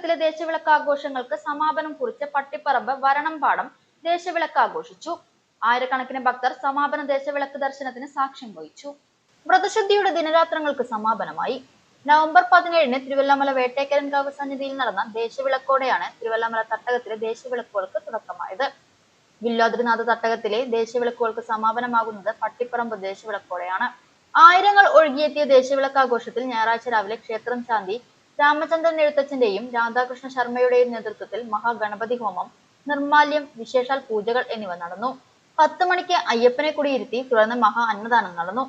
തട്ടകത്തിലെ ദേശവിളക്ക് ആഘോഷങ്ങൾക്ക് സമാപനം കുറിച്ച് പട്ടിപ്പറമ്പ് വരണംപാടം ദേശവിളക്ക് ആഘോഷിച്ചു. ആയിരക്കണക്കിന് ഭക്തർ സമാപന ദേശവിളക്ക് ദർശനത്തിന് സാക്ഷ്യം വഹിച്ചു. വ്രതശുദ്ധിയുടെ ദിനരാത്രങ്ങൾക്ക് സമാപനമായി. നവംബർ 17-ന് തിരുവല്ലമല വേട്ടേക്കരൻകാവ് സന്നിധിയിൽ നടന്ന ദേശവിളക്കോടെയാണ് തിരുവല്ലമല തട്ടകത്തിലെ ദേശവിളക്കുകൾക്ക് തുടക്കമായത്. വില്വാദ്രിനാഥ തട്ടകത്തിലെ ദേശവിളക്കുകൾക്ക് സമാപനമാകുന്നത് പട്ടിപ്പറമ്പ് ദേശവിളക്കോടെയാണ്. ആയിരങ്ങൾ ഒഴുകിയെത്തിയ ദേശവിളക്കാഘോഷത്തിൽ ഞായറാഴ്ച രാവിലെ ക്ഷേത്രം ശാന്തി രാമചന്ദ്രൻ എഴുത്തച്ഛന്റെയും രാധാകൃഷ്ണ ശർമ്മയുടെയും നേതൃത്വത്തിൽ മഹാഗണപതി ഹോമം, നിർമ്മാല്യം, വിശേഷാൽ പൂജകൾ എന്നിവ നടന്നു. 10 മണിക്ക് അയ്യപ്പനെ കുടിയിരുത്തി തുടർന്ന് മഹാ അന്നദാനം നടന്നു.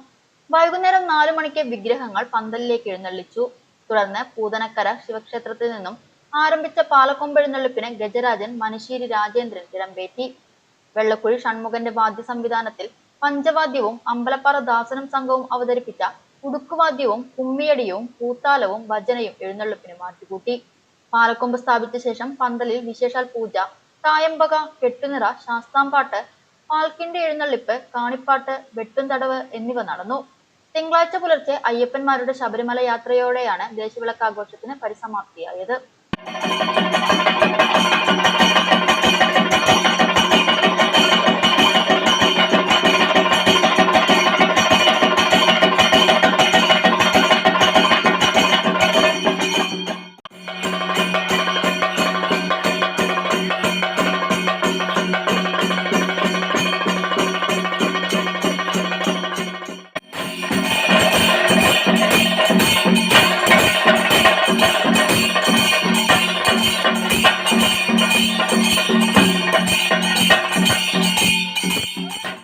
വൈകുന്നേരം 4 മണിക്ക് വിഗ്രഹങ്ങൾ പന്തലിലേക്ക് എഴുന്നള്ളിച്ചു. തുടർന്ന് പൂതനക്കര ശിവക്ഷേത്രത്തിൽ നിന്നും ആരംഭിച്ച പാലക്കൊമ്പെഴുന്നള്ളിപ്പിന് ഗജരാജൻ മനശ്ശേരി രാജേന്ദ്രൻ തിടമ്പേറ്റി. വെള്ളക്കുഴി ഷൺമുഖന്റെ വാദ്യ സംവിധാനത്തിൽ പഞ്ചവാദ്യവും അമ്പലപ്പാറ ദാസനും സംഘവും അവതരിപ്പിച്ച ഉടുക്കുവാദ്യവും കുമ്മിയടിയും പൂത്താലവും ഭജനയും എഴുന്നള്ളിപ്പിന് മാറ്റുകൂട്ടി. പാലക്കൊമ്പ് സ്ഥാപിച്ച ശേഷം പന്തലിൽ വിശേഷാൽ പൂജ, തായമ്പക, കെട്ടുനിറ, ശാസ്താംപാട്ട്, പാൽക്കിണ്ടി എഴുന്നള്ളിപ്പ്, കാണിപ്പാട്ട്, വെട്ടുംതടവ് എന്നിവ നടന്നു. തിങ്കളാഴ്ച പുലർച്ചെ അയ്യപ്പന്മാരുടെ ശബരിമല യാത്രയോടെയാണ് ദേശവിളക്കാഘോഷത്തിന് പരിസമാപ്തിയായത്.